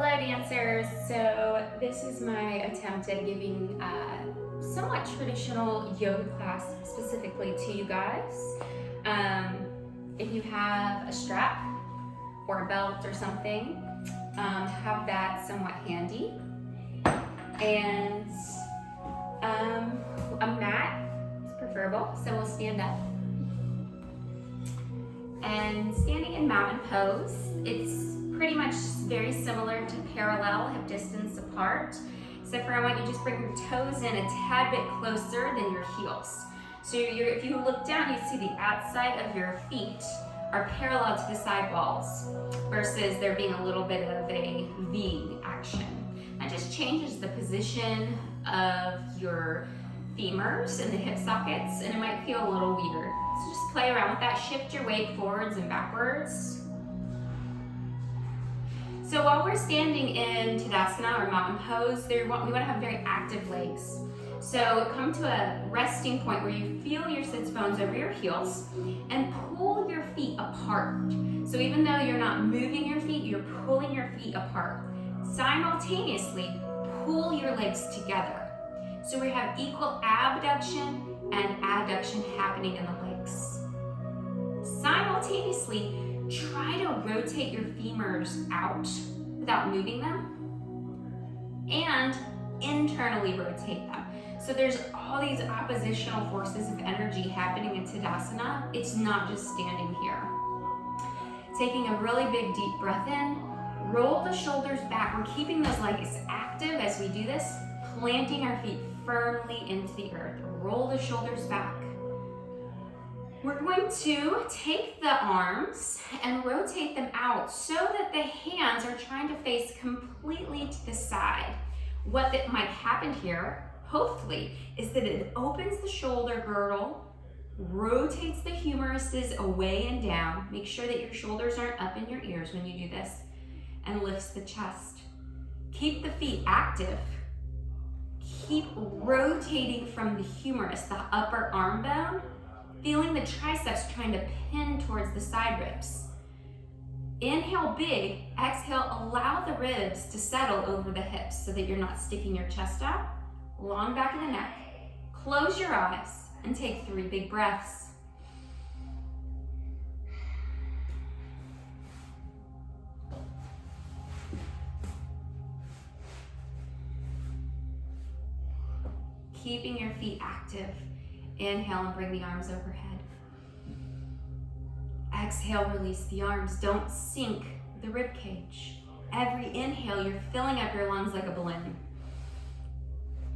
Hello dancers, so this is my attempt at giving a somewhat traditional yoga class specifically to you guys. If you have a strap or a belt or something, have that somewhat handy. And a mat is preferable, so we'll stand up. And standing in mountain pose, it's pretty much very similar to parallel, hip distance apart, except for I want you to just bring your toes in a tad bit closer than your heels. So if you look down, you see the outside of your feet are parallel to the side walls versus there being a little bit of a V action. That just changes the position of your femurs and the hip sockets, and it might feel a little weird. So just play around with that. Shift your weight forwards and backwards. So while we're standing in Tadasana or mountain pose, we want to have very active legs. So come to a resting point where you feel your sits bones over your heels and pull your feet apart. So even though you're not moving your feet, you're pulling your feet apart. Simultaneously, pull your legs together. So we have equal abduction and adduction happening in the legs. Simultaneously, try to rotate your femurs out without moving them and internally rotate them. So there's all these oppositional forces of energy happening in Tadasana. It's not just standing here. Taking a really big deep breath in, roll the shoulders back. We're keeping those legs active as we do this, planting our feet firmly into the earth. Roll the shoulders back. We're going to take the arms and rotate them out so that the hands are trying to face completely to the side. What that might happen here, hopefully, is that it opens the shoulder girdle, rotates the humeruses away and down. Make sure that your shoulders aren't up in your ears when you do this, and lifts the chest. Keep the feet active. Keep rotating from the humerus, the upper arm bone, feeling the triceps trying to pin towards the side ribs. Inhale big, exhale, allow the ribs to settle over the hips so that you're not sticking your chest out. Long back of the neck. Close your eyes and take 3 big breaths. Keeping your feet active. Inhale and bring the arms overhead. Exhale, release the arms. Don't sink the rib cage. Every inhale, you're filling up your lungs like a balloon.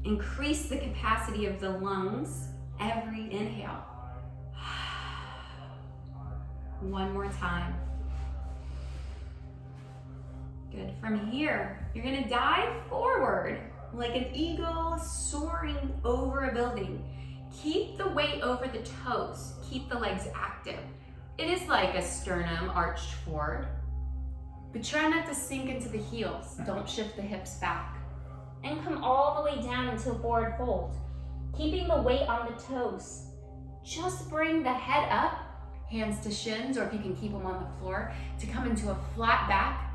Increase the capacity of the lungs every inhale. One more time. Good. From here, you're gonna dive forward like an eagle soaring over a building. Keep the weight over the toes. Keep the legs active. It is like a sternum arched forward, but try not to sink into the heels. Don't shift the hips back. And come all the way down into forward fold. Keeping the weight on the toes. Just bring the head up, hands to shins, or if you can keep them on the floor, to come into a flat back,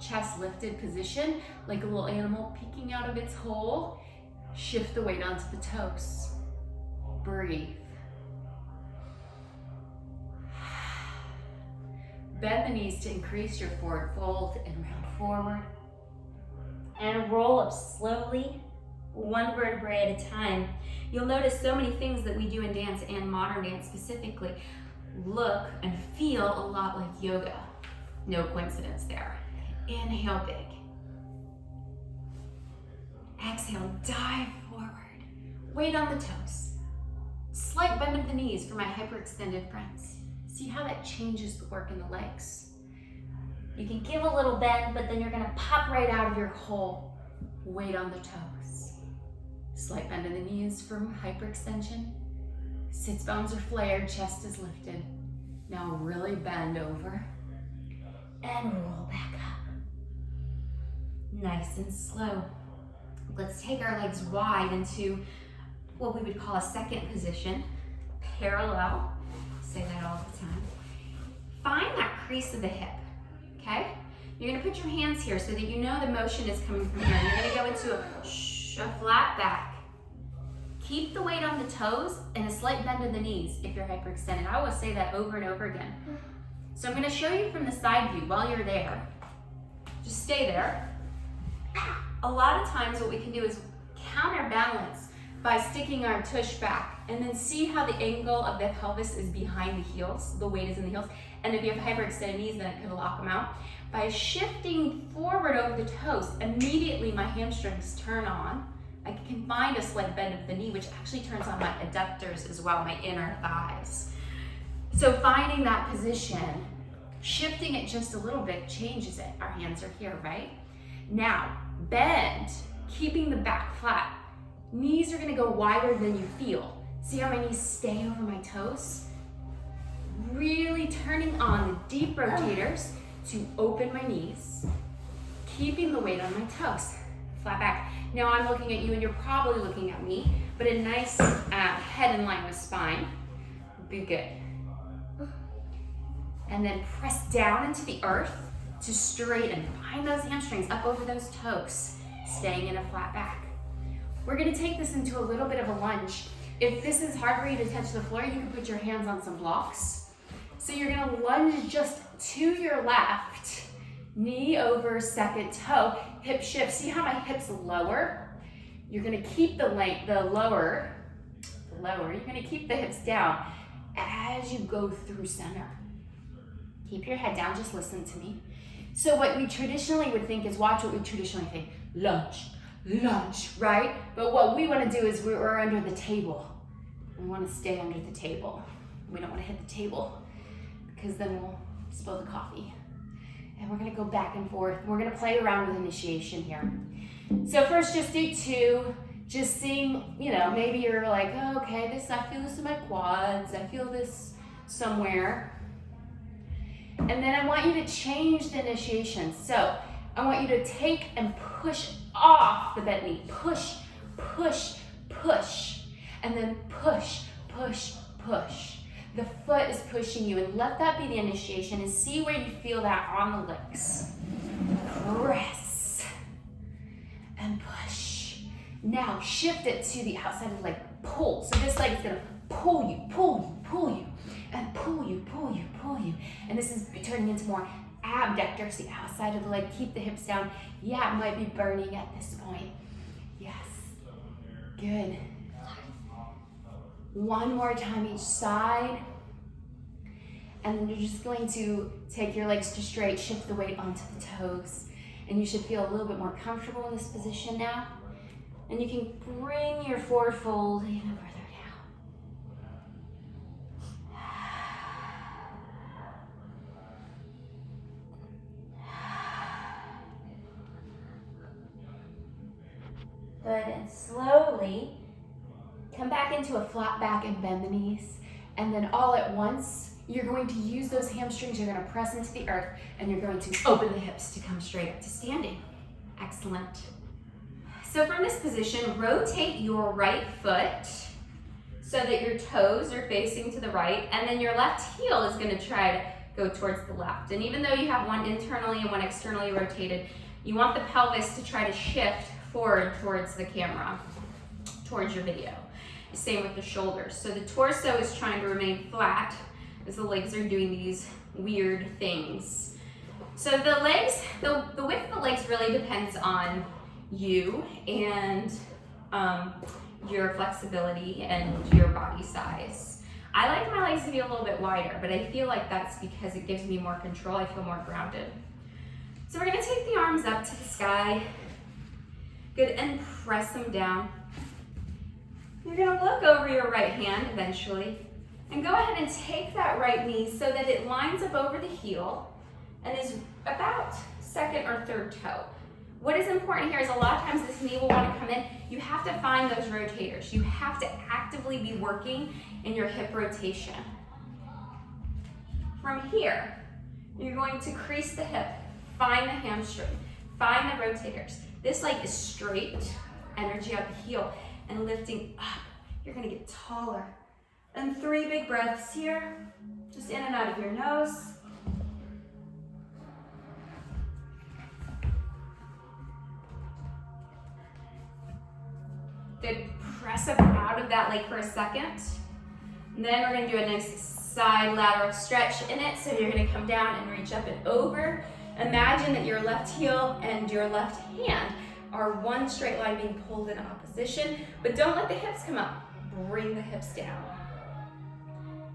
chest lifted position, like a little animal peeking out of its hole. Shift the weight onto the toes. Breathe. Bend the knees to increase your forward fold and round forward. And roll up slowly, one vertebrae at a time. You'll notice so many things that we do in dance and modern dance specifically look and feel a lot like yoga. No coincidence there. Inhale big. Exhale, dive forward. Weight on the toes. Slight bend of the knees for my hyperextended friends. See how that changes the work in the legs. You can give a little bend, but then you're gonna pop right out of your hole. Weight on the toes. Slight bend in the knees from hyperextension. Sits bones are flared, chest is lifted. Now really bend over and roll back up. Nice and slow. Let's take our legs wide into what we would call a second position, parallel. Say that all the time. Find that crease of the hip, okay? You're gonna put your hands here so that you know the motion is coming from here. You're gonna go into a flat back. Keep the weight on the toes and a slight bend in the knees if you're hyperextended. I always say that over and over again. So I'm gonna show you from the side view while you're there. Just stay there. A lot of times what we can do is counterbalance by sticking our tush back, and then see how the angle of the pelvis is behind the heels, the weight is in the heels. And if you have hyperextended knees, then it could lock them out. By shifting forward over the toes, immediately my hamstrings turn on. I can find a slight bend of the knee, which actually turns on my adductors as well, my inner thighs. So finding that position, shifting it just a little bit changes it. Our hands are here, right? Now, bend, keeping the back flat. Knees are gonna go wider than you feel. See how my knees stay over my toes? Really turning on the deep rotators to open my knees, keeping the weight on my toes. Flat back. Now I'm looking at you and you're probably looking at me, but a nice head in line with spine would be good. And then press down into the earth to straighten. Find those hamstrings up over those toes, staying in a flat back. We're gonna take this into a little bit of a lunge. If this is hard for you to touch the floor, you can put your hands on some blocks. So you're gonna lunge just to your left, knee over second toe, hip shift. See how my hips lower? You're gonna keep the length, lower, you're gonna keep the hips down as you go through center. Keep your head down, just listen to me. So what we traditionally would think is, watch what we traditionally think, lunge, right? But what we wanna do is we're under the table. We wanna stay under the table. We don't wanna hit the table because then we'll spill the coffee. And we're gonna go back and forth. We're gonna play around with initiation here. So first just do 2, just seeing, maybe you're like, oh, okay, I feel this in my quads, I feel this somewhere. And then I want you to change the initiation. So I want you to take and push off the bent knee. Push, push, push. And then push, push, push. The foot is pushing you, and let that be the initiation, and see where you feel that on the legs. Press and push. Now shift it to the outside of the leg. Pull. So this leg is gonna pull you, pull you, pull you, and pull you, pull you, pull you. And this is turning into more abductors, the outside of the leg. Keep the hips down. Yeah, it might be burning at this point. Yes. Good. One more time each side. And then you're just going to take your legs to straight, shift the weight onto the toes. And you should feel a little bit more comfortable in this position now. And you can bring your forward fold even further down. Good, and slowly come back into a flat back and bend the knees. And then all at once, you're going to use those hamstrings, you're gonna press into the earth, and you're going to open the hips to come straight up to standing. Excellent. So from this position, rotate your right foot so that your toes are facing to the right, and then your left heel is gonna try to go towards the left. And even though you have one internally and one externally rotated, you want the pelvis to try to shift forward towards the camera, towards your video. Same with the shoulders. So the torso is trying to remain flat as the legs are doing these weird things. So the legs, the width of the legs really depends on you and your flexibility and your body size. I like my legs to be a little bit wider, but I feel like that's because it gives me more control. I feel more grounded. So we're gonna take the arms up to the sky. Good, and press them down. You're gonna look over your right hand eventually, and go ahead and take that right knee so that it lines up over the heel and is about second or third toe. What is important here is a lot of times this knee will want to come in. You have to find those rotators. You have to actively be working in your hip rotation. From here, you're going to crease the hip, find the hamstring, find the rotators. This leg is straight, energy out the heel, and lifting up. You're gonna get taller. And 3 big breaths here, just in and out of your nose. Good, press up out of that leg for a second. And then we're gonna do a nice side lateral stretch in it. So you're gonna come down and reach up and over. Imagine that your left heel and your left hand are one straight line being pulled in opposition, but don't let the hips come up. Bring the hips down.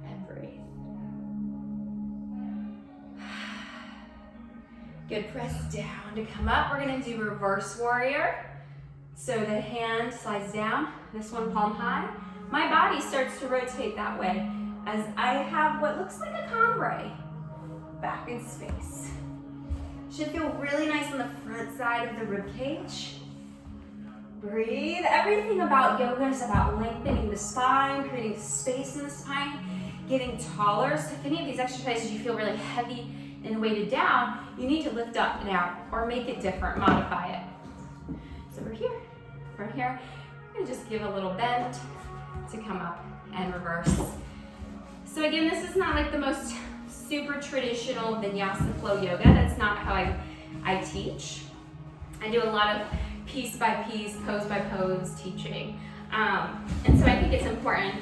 And breathe. Good, press down to come up. We're gonna do reverse warrior. So the hand slides down, this one palm high. My body starts to rotate that way as I have what looks like a cambrai back in space. Should feel really nice on the front side of the rib cage. Breathe. Everything about yoga is about lengthening the spine, creating space in the spine, getting taller. So if any of these exercises you feel really heavy and weighted down, you need to lift up and out or make it different, modify it. So we're here. From here, I'm gonna just give a little bend to come up and reverse. So again, this is not like the most super traditional vinyasa flow yoga. That's not how I teach. I do a lot of piece by piece, pose by pose teaching. And so I think it's important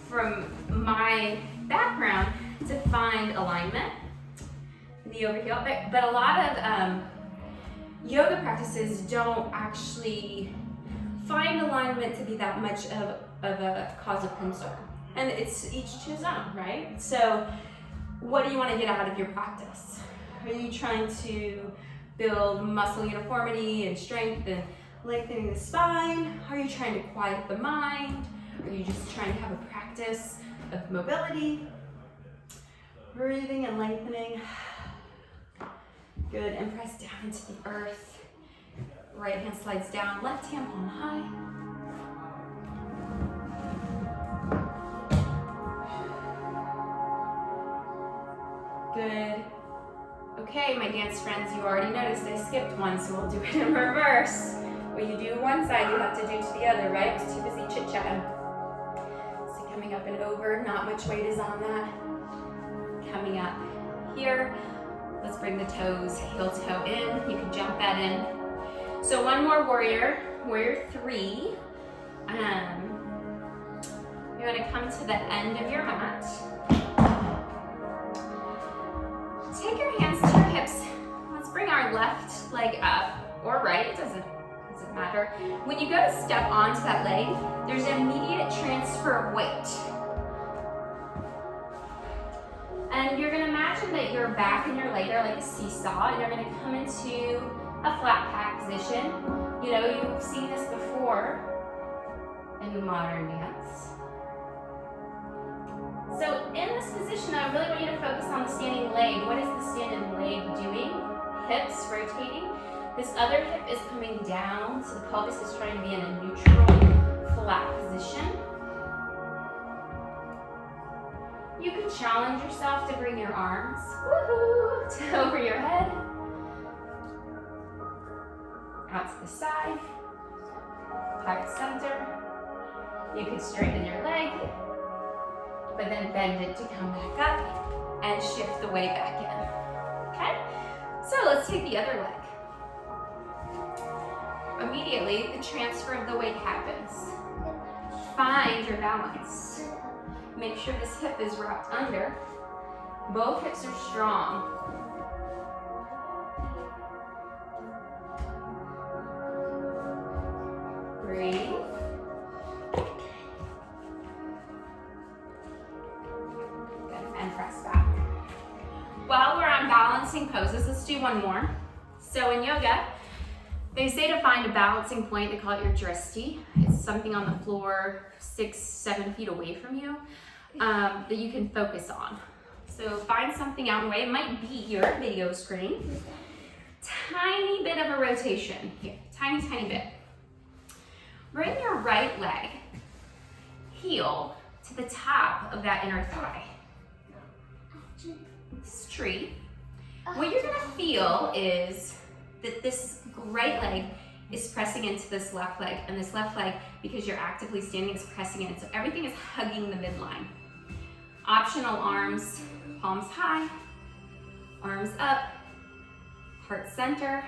from my background to find alignment, knee over heel, but a lot of yoga practices don't actually find alignment to be that much of a cause of concern. And it's each to his own, right? So what do you want to get out of your practice? Are you trying to build muscle uniformity and strength and lengthening the spine? Are you trying to quiet the mind? Are you just trying to have a practice of mobility? Breathing and lengthening. Good, and press down into the earth. Right hand slides down, left hand palm high. Good. Okay, my dance friends, you already noticed I skipped one, so we'll do it in reverse. When you do one side, you have to do to the other, right? Too busy chit-chatting. So coming up and over, not much weight is on that. Coming up here. Let's bring the toes, heel toe in. You can jump that in. So one more warrior, warrior 3. You're gonna come to the end of your mat. Take your hands to your hips. Let's bring our left leg up, or right, it doesn't matter. When you go to step onto that leg, there's an immediate transfer of weight. And you're gonna imagine that your back and your leg are like a seesaw, and you're gonna come into a flat pack position. You know, you've seen this before in modern dance. So in this position, I really want you to focus on the standing leg. What is the standing leg doing? Hips rotating. This other hip is coming down, so the pelvis is trying to be in a neutral, flat position. You can challenge yourself to bring your arms, woohoo, to over your head. Out to the side, heart center. You can straighten your leg, but then bend it to come back up and shift the weight back in, okay? So let's take the other leg. Immediately, the transfer of the weight happens. Find your balance. Make sure this hip is wrapped under. Both hips are strong. Breathe. Good, and press back. While we're on balancing poses, let's do one more. So in yoga, they say to find a balancing point, they call it your drishti. It's something on the floor 6-7 feet away from you that you can focus on. So find something out in the way. It might be your video screen. Tiny bit of a rotation here, tiny, tiny bit. Bring your right leg, heel, to the top of that inner thigh. This tree. What you're gonna feel is that this right leg is pressing into this left leg, and this left leg, because you're actively standing, is pressing in. So everything is hugging the midline. Optional arms, palms high, arms up, heart center.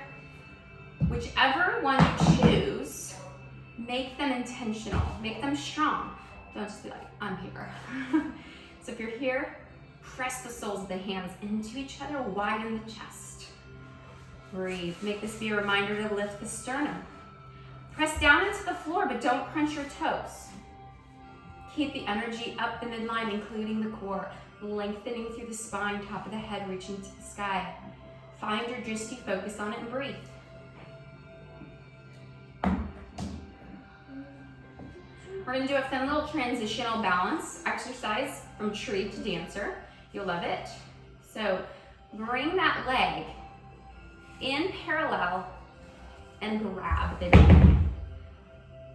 Whichever one you choose, Make them intentional, make them strong. Don't just be like, I'm here. So if you're here, press the soles of the hands into each other, widen the chest. Breathe. Make this be a reminder to lift the sternum. Press down into the floor, but don't crunch your toes. Keep the energy up the midline, including the core, lengthening through the spine, top of the head, reaching to the sky. Find your drishti, focus on it, and breathe. We're gonna do a fun little transitional balance exercise from tree to dancer. You'll love it. So bring that leg in parallel and grab the knee.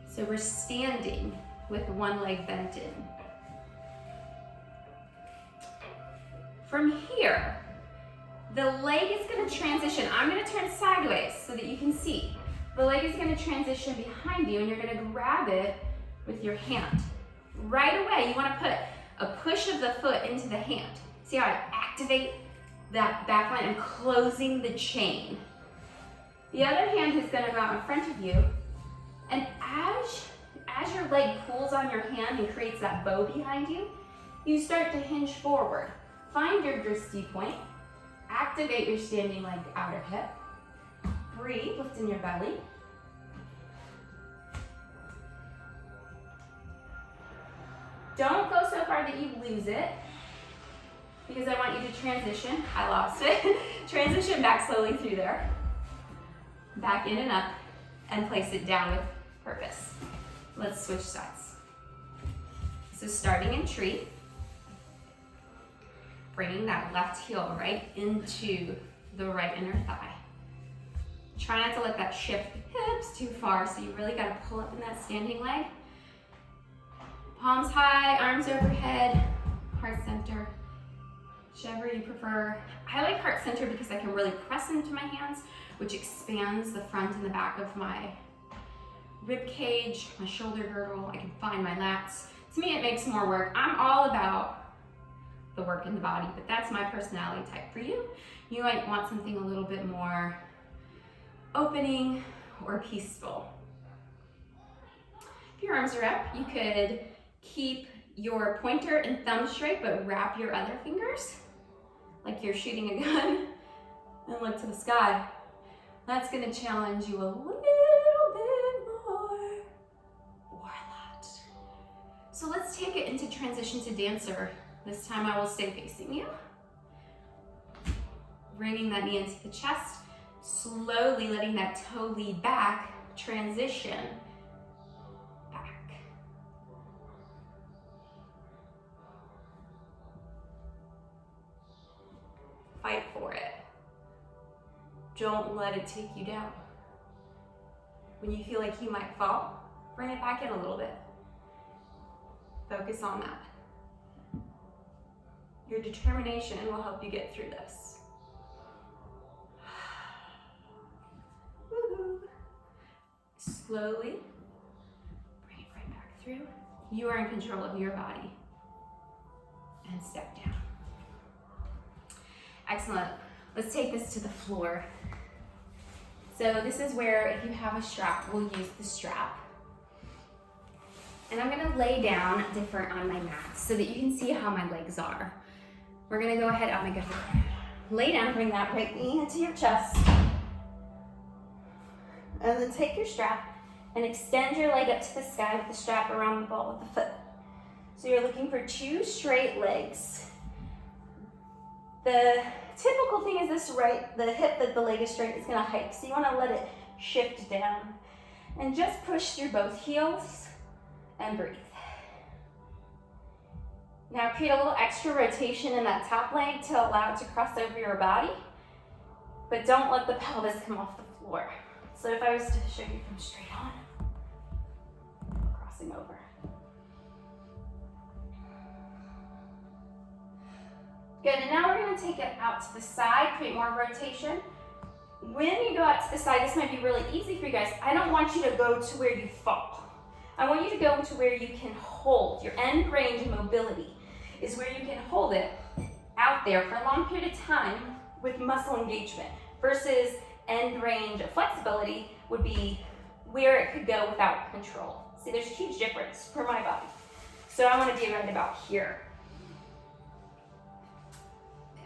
So we're standing with one leg bent in. From here, the leg is gonna transition. I'm gonna turn sideways so that you can see. The leg is gonna transition behind you and you're gonna grab it with your hand. Right away, you wanna put a push of the foot into the hand. See how I activate that back line and closing the chain. The other hand is gonna go out in front of you, and as your leg pulls on your hand and creates that bow behind you, you start to hinge forward. Find your drishti point, activate your standing leg outer hip, breathe, lift in your belly. Don't go so far that you lose it, because I want you to transition. I lost it. Transition back slowly through there. Back in and up, and place it down with purpose. Let's switch sides. So starting in tree, bringing that left heel right into the right inner thigh. Try not to let that shift the hips too far, so you really gotta pull up in that standing leg. Palms high, arms overhead, heart center, whichever you prefer. I like heart center because I can really press into my hands, which expands the front and the back of my rib cage, my shoulder girdle. I can find my lats. To me, it makes more work. I'm all about the work in the body, but that's my personality type. For you, you might want something a little bit more opening or peaceful. If your arms are up, you could keep your pointer and thumb straight, but wrap your other fingers like you're shooting a gun and look to the sky. That's gonna challenge you a little bit more, or a lot. So let's take it into transition to dancer. This time I will stay facing you. Bringing that knee into the chest, slowly letting that toe lead back, transition back. Fight for it. Don't let it take you down. When you feel like you might fall, bring it back in a little bit. Focus on that. Your determination will help you get through this. Woo-hoo. Slowly, bring it right back through. You are in control of your body. And step down. Excellent. Let's take this to the floor. So this is where, if you have a strap, we'll use the strap. And I'm gonna lay down different on my mat so that you can see how my legs are. We're gonna go ahead, oh my God. Lay down, bring that right knee into your chest. And then take your strap and extend your leg up to the sky with the strap around the ball of the foot. So you're looking for 2 straight legs. The typical thing is this, right? The hip that the leg is straight is gonna hike. So you wanna let it shift down. And just push through both heels and breathe. Now create a little extra rotation in that top leg to allow it to cross over your body, but don't let the pelvis come off the floor. So if I was to show you from straight on, crossing over. Good, and now we're gonna take it out to the side, create more rotation. When you go out to the side, this might be really easy for you guys. I don't want you to go to where you fall. I want you to go to where you can hold. Your end range of mobility is where you can hold it out there for a long period of time with muscle engagement, versus end range of flexibility would be where it could go without control. See, there's a huge difference for my body. So I want to be right about here.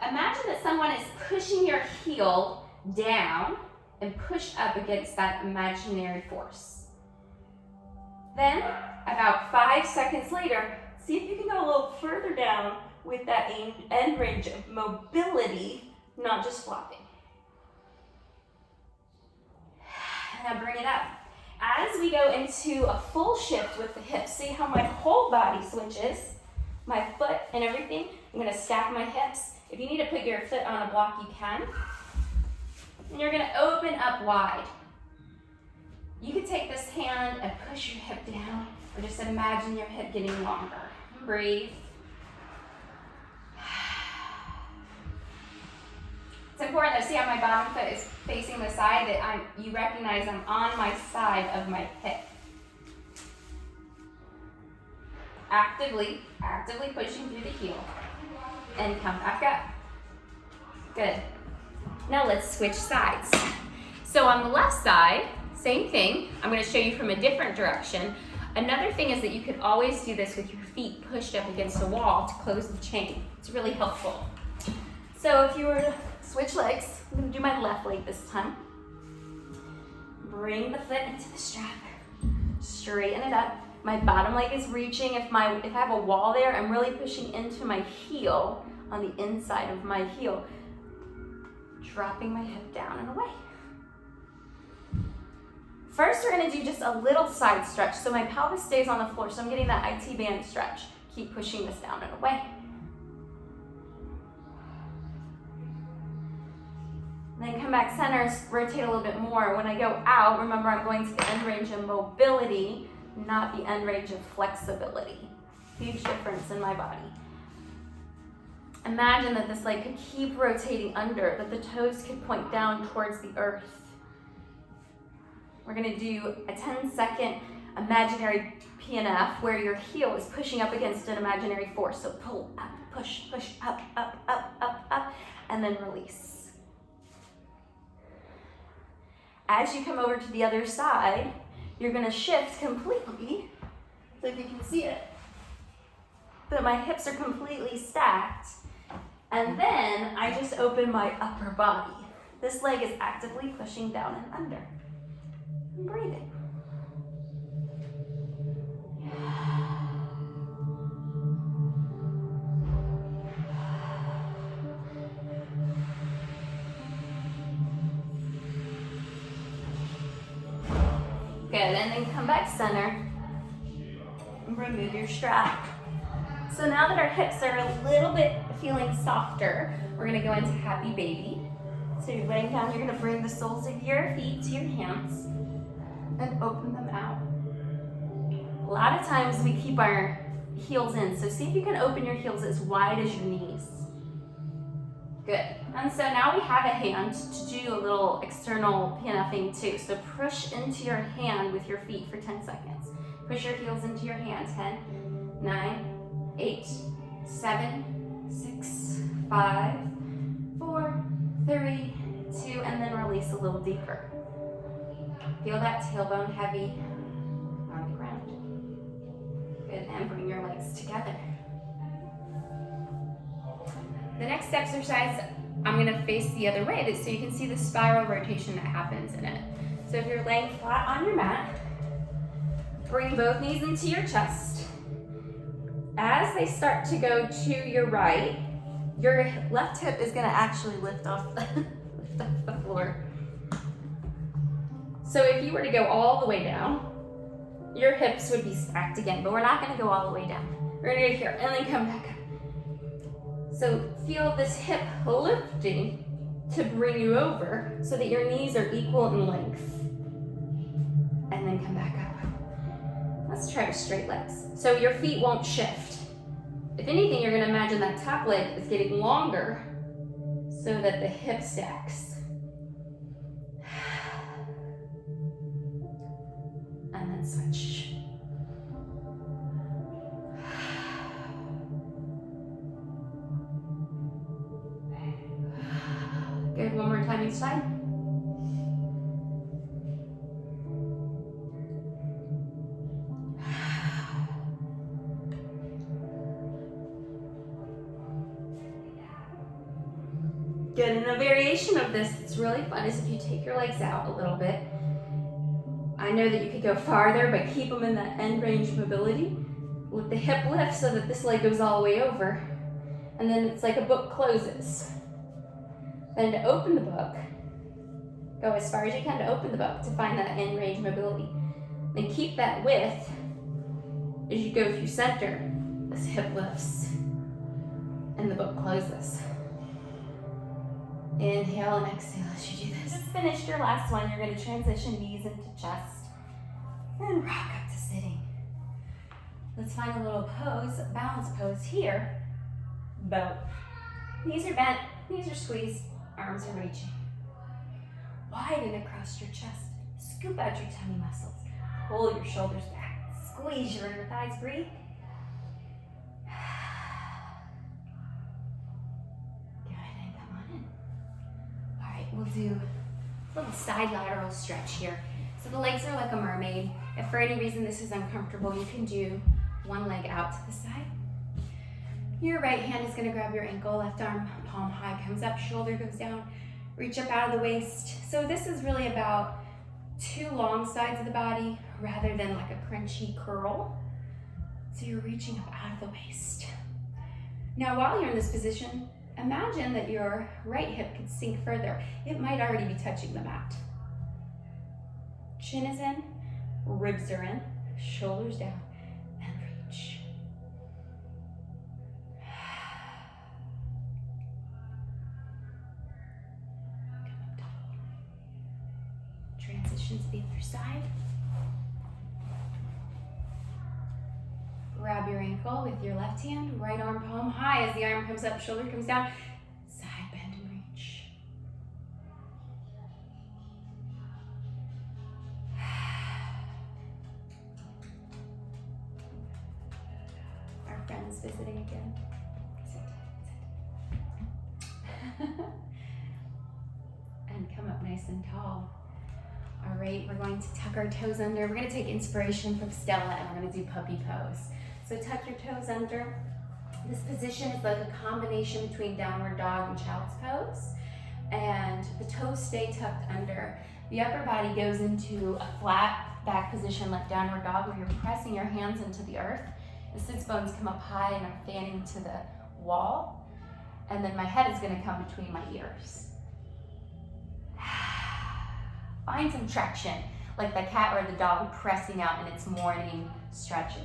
Imagine that someone is pushing your heel down and push up against that imaginary force. Then, about 5 seconds later, see if you can go a little further down with that end range of mobility, not just flopping. Now bring it up. As we go into a full shift with the hips, see how my whole body switches, my foot and everything. I'm gonna stack my hips. If you need to put your foot on a block, you can. And you're gonna open up wide. You can take this hand and push your hip down, or just imagine your hip getting longer. Breathe. It's important to see how my bottom foot is facing the side, that you recognize I'm on my side of my hip. Actively pushing through the heel. And come back up. Good. Now let's switch sides. So on the left side, same thing. I'm going to show you from a different direction. Another thing is that you could always do this with your feet pushed up against the wall to close the chain. It's really helpful. So if you were to switch legs, I'm going to do my left leg this time. Bring the foot into the strap. Straighten it up. My bottom leg is reaching. If I have a wall there, I'm really pushing into my heel on the inside of my heel. Dropping my hip down and away. First, we're gonna do just a little side stretch so my pelvis stays on the floor, so I'm getting that IT band stretch. Keep pushing this down and away. Then come back center, rotate a little bit more. When I go out, remember I'm going to the end range of mobility, not the end range of flexibility. Huge difference in my body. Imagine that this leg could keep rotating under, that the toes could point down towards the earth. We're gonna do a 10-second imaginary PNF where your heel is pushing up against an imaginary force. So pull up, push, up, up, up, up, up, and then release. As you come over to the other side, you're gonna shift completely, so if you can see it, that my hips are completely stacked. And then I just open my upper body. This leg is actively pushing down and under. And breathing. Good, and then come back center. And remove your strap. So now that our hips are a little bit feeling softer, we're gonna go into happy baby. So you're laying down, you're gonna bring the soles of your feet to your hands and open them out. A lot of times we keep our heels in, so see if you can open your heels as wide as your knees. Good. And so now we have a hand to do a little external PNFing too. So push into your hand with your feet for 10 seconds. Push your heels into your hand. 10, 9, 8, 7, 6, 5, 4, 3, 2, and then release a little deeper. Feel that tailbone heavy on the ground. Good, and bring your legs together. The next exercise, I'm gonna face the other way so you can see the spiral rotation that happens in it. So if you're laying flat on your mat, bring both knees into your chest. As they start to go to your right, your left hip is gonna actually lift off the floor. So if you were to go all the way down, your hips would be stacked again, but we're not gonna go all the way down. We're gonna go here and then come back up. So feel this hip lifting to bring you over so that your knees are equal in length. And then come back up. Let's try straight legs. So your feet won't shift. If anything, you're gonna imagine that top leg is getting longer so that the hip stacks. And then switch. Good, one more time each side. Good, and a variation of this that's really fun is if you take your legs out a little bit. I know that you could go farther, but keep them in that end range mobility. Let the hip lift so that this leg goes all the way over. And then it's like a book closes. Then to open the book, go as far as you can to open the book to find that end range mobility. Then keep that width as you go through center. This hip lifts and the book closes. Inhale and exhale as you do this. Just finished your last one. You're going to transition knees into chest and rock up to sitting. Let's find a little pose, balance pose here. Bow. Knees are bent, knees are squeezed, arms are reaching. Widen across your chest. Scoop out your tummy muscles. Pull your shoulders back. Squeeze your inner thighs. Breathe. We'll do a little side lateral stretch here. So the legs are like a mermaid. If for any reason this is uncomfortable, you can do one leg out to the side. Your right hand is going to grab your ankle, left arm palm high comes up, shoulder goes down, reach up out of the waist. So this is really about two long sides of the body rather than like a crunchy curl. So you're reaching up out of the waist. Now while you're in this position, imagine that your right hip could sink further. It might already be touching the mat. Chin is in, ribs are in, shoulders down, and reach. Come up tall. Transition to the other side. Grab your ankle with your left hand, right arm palm high as the arm comes up, shoulder comes down, side bend and reach. Our friends visiting again. Sit. And come up nice and tall. All right, we're going to tuck our toes under. We're going to take inspiration from Stella and we're going to do puppy pose. So tuck your toes under. This position is like a combination between downward dog and child's pose. And the toes stay tucked under. The upper body goes into a flat back position like downward dog where you're pressing your hands into the earth. The sits bones come up high and I'm fanning to the wall. And then my head is going to come between my ears. Find some traction, like the cat or the dog pressing out in its morning stretches.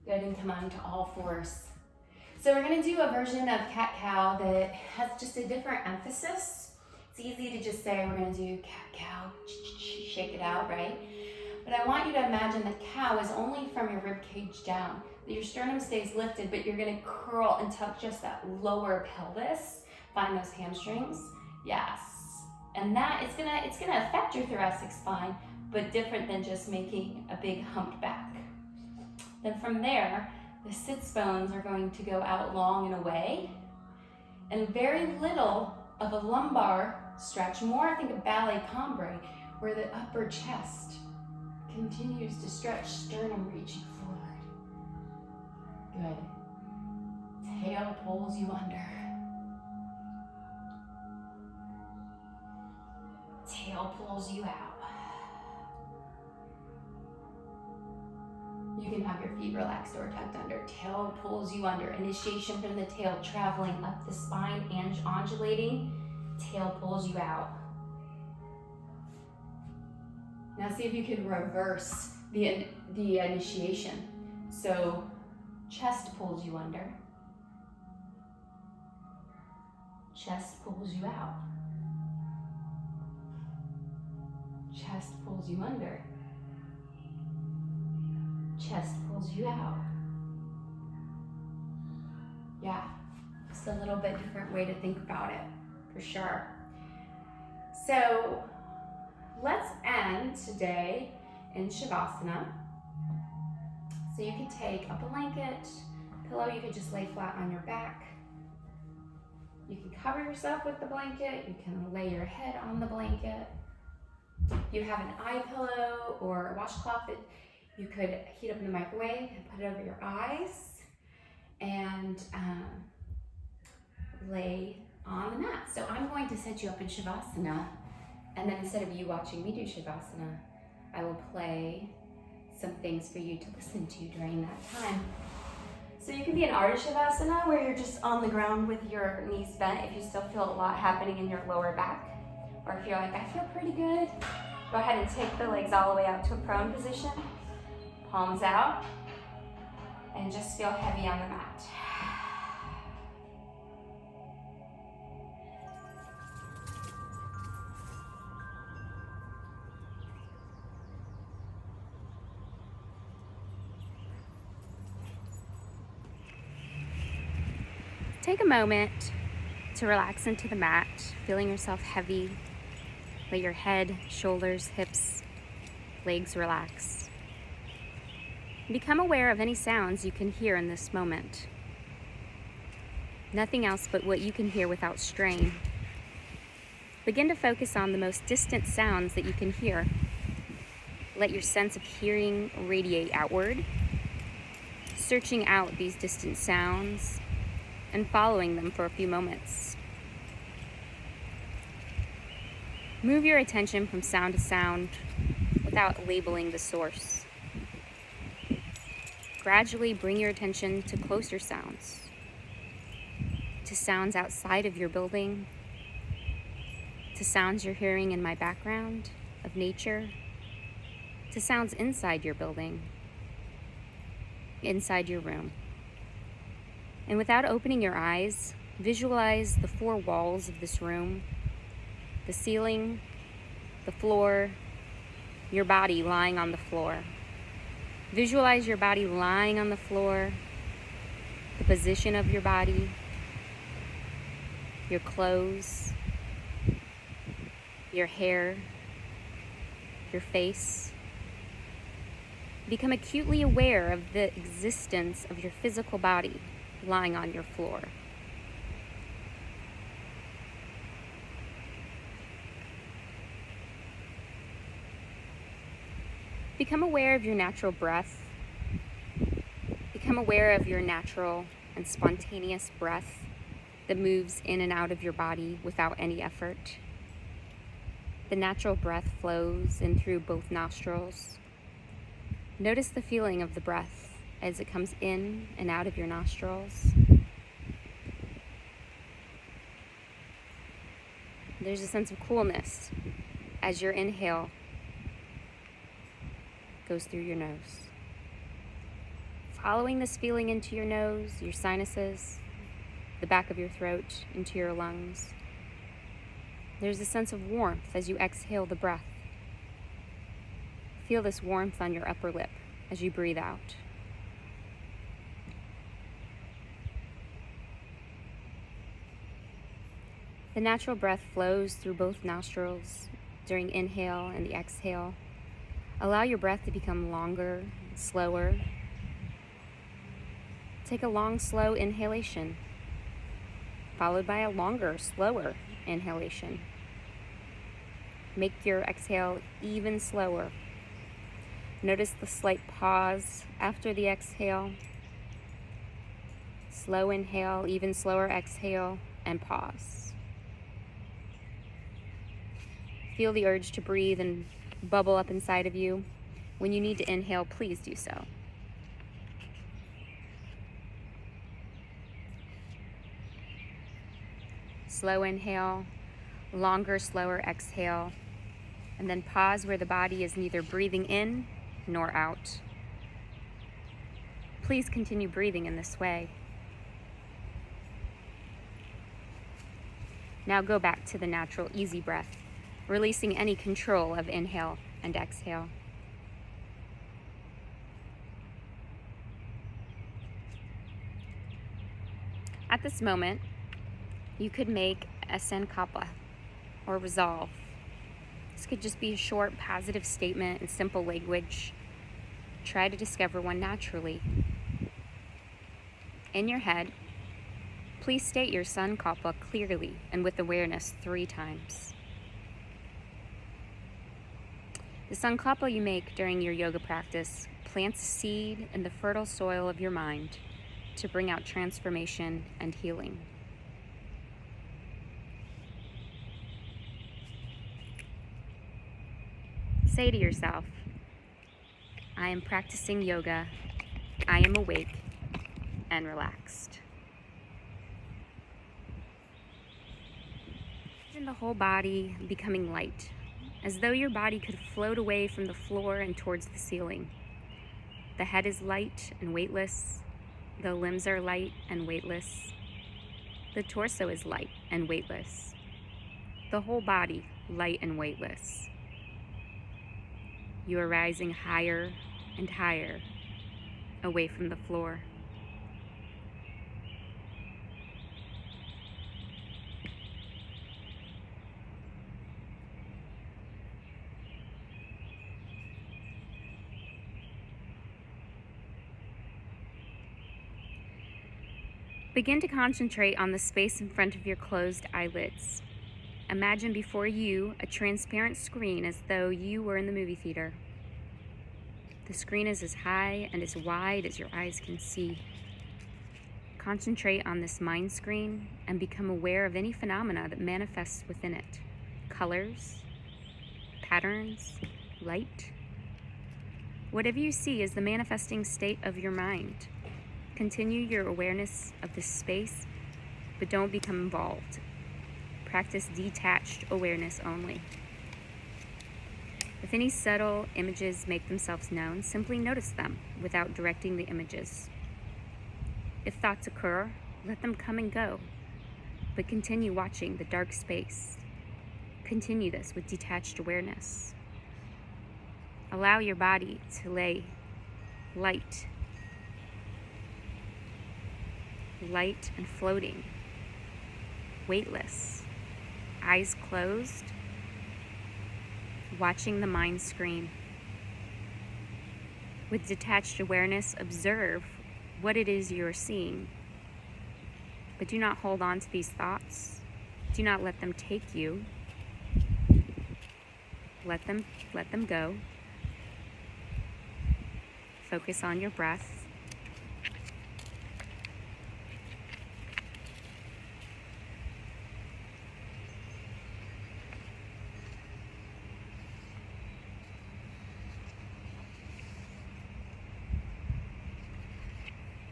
Good, and come on to all fours. So we're gonna do a version of cat-cow that has just a different emphasis. It's easy to just say we're gonna do cat-cow, shake it out, right? But I want you to imagine that cow is only from your rib cage down, that your sternum stays lifted, but you're gonna curl and tuck just that lower pelvis. Find those hamstrings, yes. And that it's gonna affect your thoracic spine, but different than just making a big humped back. Then from there, the sits bones are going to go out long and away, and very little of a lumbar stretch, more think of ballet cambre, where the upper chest continues to stretch, sternum reaching forward. Good. Tail pulls you under. Tail pulls you out. You can have your feet relaxed or tucked under. Tail pulls you under. Initiation from the tail, traveling up the spine and undulating. Tail pulls you out. Now see if you can reverse the initiation. So chest pulls you under. Chest pulls you out. Chest pulls you under. Chest pulls you out. Yeah, just a little bit different way to think about it, for sure. So let's end today in Shavasana. So you could take a blanket, pillow, you could just lay flat on your back. You can cover yourself with the blanket. You can lay your head on the blanket. You have an eye pillow or a washcloth that you could heat up in the microwave and put it over your eyes and lay on the mat. So I'm going to set you up in Shavasana, and then instead of you watching me do Shavasana, I will play some things for you to listen to during that time. So you can be in Ardha Shavasana, where you're just on the ground with your knees bent if you still feel a lot happening in your lower back. Or if you're like, I feel pretty good, go ahead and take the legs all the way out to a prone position, palms out, and just feel heavy on the mat. Take a moment to relax into the mat, feeling yourself heavy. Let your head, shoulders, hips, legs relax. Become aware of any sounds you can hear in this moment. Nothing else but what you can hear without strain. Begin to focus on the most distant sounds that you can hear. Let your sense of hearing radiate outward, searching out these distant sounds and following them for a few moments. Move your attention from sound to sound without labeling the source. Gradually bring your attention to closer sounds, to sounds outside of your building, to sounds you're hearing in my background of nature, to sounds inside your building, inside your room. And without opening your eyes, visualize the four walls of this room, the ceiling, the floor, your body lying on the floor. Visualize your body lying on the floor, the position of your body, your clothes, your hair, your face. Become acutely aware of the existence of your physical body lying on your floor. Become aware of your natural breath. Become aware of your natural and spontaneous breath that moves in and out of your body without any effort. The natural breath flows in through both nostrils. Notice the feeling of the breath as it comes in and out of your nostrils. There's a sense of coolness as your inhale goes through your nose. Following this feeling into your nose, your sinuses, the back of your throat, into your lungs. There's a sense of warmth as you exhale the breath. Feel this warmth on your upper lip as you breathe out. The natural breath flows through both nostrils during inhale and the exhale. Allow your breath to become longer and slower. Take a long, slow inhalation, followed by a longer, slower inhalation. Make your exhale even slower. Notice the slight pause after the exhale. Slow inhale, even slower exhale, and pause. Feel the urge to breathe and bubble up inside of you. When you need to inhale, please do so. Slow inhale, longer, slower exhale, and then pause where the body is neither breathing in nor out. Please continue breathing in this way. Now go back to the natural, easy breath, releasing any control of inhale and exhale. At this moment, you could make a sankalpa, or resolve. This could just be a short, positive statement in simple language. Try to discover one naturally. In your head, Please state your sankalpa clearly and with awareness 3 times. The sankalpa you make during your yoga practice plants a seed in the fertile soil of your mind to bring out transformation and healing. Say to yourself, I am practicing yoga, I am awake and relaxed. Imagine the whole body becoming light, as though your body could float away from the floor and towards the ceiling. The head is light and weightless. The limbs are light and weightless. The torso is light and weightless. The whole body light and weightless. You are rising higher and higher away from the floor. Begin to concentrate on the space in front of your closed eyelids. Imagine before you a transparent screen as though you were in the movie theater. The screen is as high and as wide as your eyes can see. Concentrate on this mind screen and become aware of any phenomena that manifests within it. Colors, patterns, light. Whatever you see is the manifesting state of your mind. Continue your awareness of this space, but don't become involved. Practice detached awareness only. If any subtle images make themselves known, simply notice them without directing the images. If thoughts occur, let them come and go, but continue watching the dark space. Continue this with detached awareness. Allow your body to lay light and floating, weightless, eyes closed, watching the mind screen. With detached awareness, observe what it is you are seeing, but do not hold on to these thoughts. Do not let them take you. Let them go. Focus on your breath.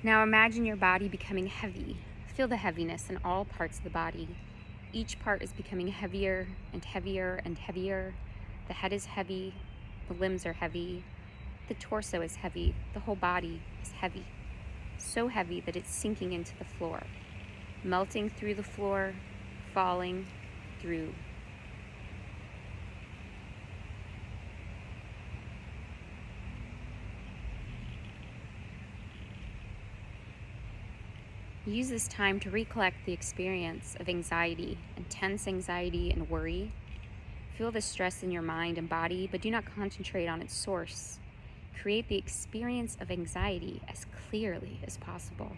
Now imagine your body becoming heavy. Feel the heaviness in all parts of the body. Each part is becoming heavier and heavier and heavier. The head is heavy, the limbs are heavy, the torso is heavy, the whole body is heavy. So heavy that it's sinking into the floor, melting through the floor, falling through. Use this time to recollect the experience of anxiety, intense anxiety and worry. Feel the stress in your mind and body, but do not concentrate on its source. Create the experience of anxiety as clearly as possible.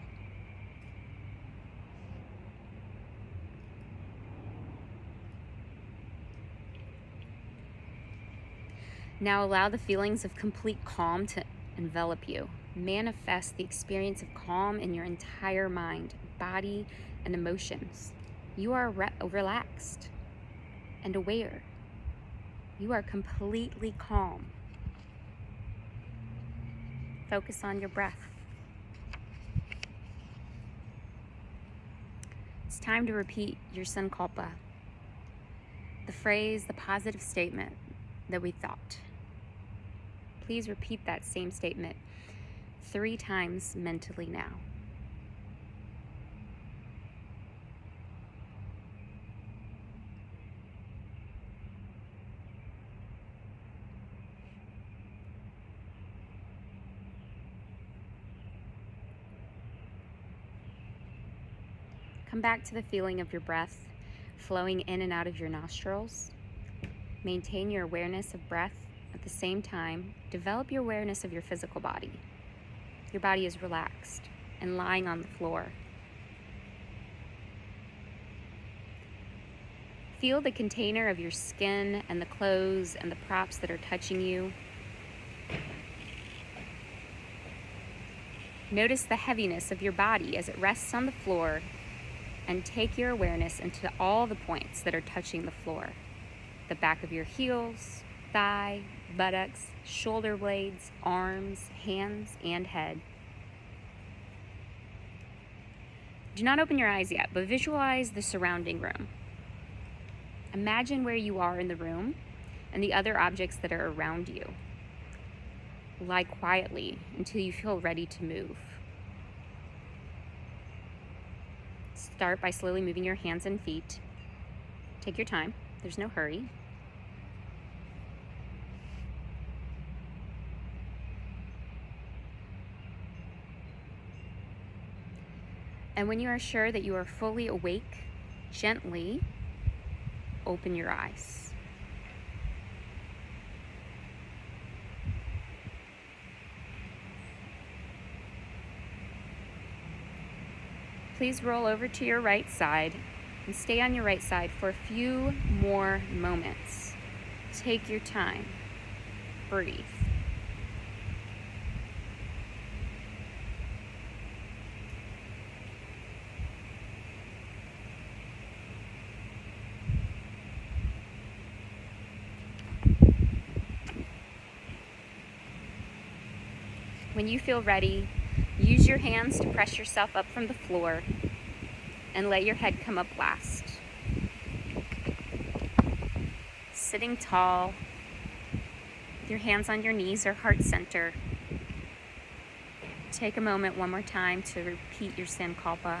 Now allow the feelings of complete calm to envelop you. Manifest the experience of calm in your entire mind, body, and emotions. You are relaxed and aware. You are completely calm. Focus on your breath. It's time to repeat your sankalpa, the phrase, the positive statement that we thought. Please repeat that same statement 3 times mentally now. Come back to the feeling of your breath flowing in and out of your nostrils. Maintain your awareness of breath. At the same time, develop your awareness of your physical body. Your body is relaxed and lying on the floor. feel the container of your skin and the clothes and the props that are touching you. Notice the heaviness of your body as it rests on the floor, and take your awareness into all the points that are touching the floor. The back of your heels, thigh, buttocks, shoulder blades, arms, hands, and head. Do not open your eyes yet, but visualize the surrounding room. Imagine where you are in the room and the other objects that are around you. Lie quietly until you feel ready to move. Start by slowly moving your hands and feet. Take your time, there's no hurry. And when you are sure that you are fully awake, gently open your eyes. Please roll over to your right side and stay on your right side for a few more moments. Take your time. Breathe. When you feel ready, use your hands to press yourself up from the floor and let your head come up last. Sitting tall, with your hands on your knees or heart center, take a moment one more time to repeat your Sankalpa.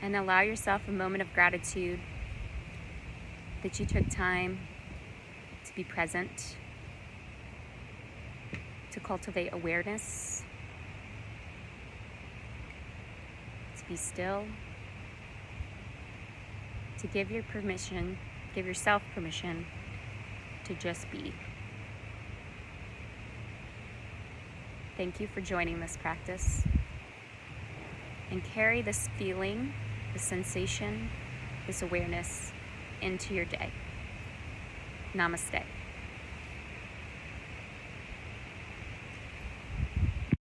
And allow yourself a moment of gratitude that you took time to be present, to cultivate awareness, to be still, to give yourself permission to just be. Thank you for joining this practice, and carry this feeling, this sensation, this awareness into your day. Namaste.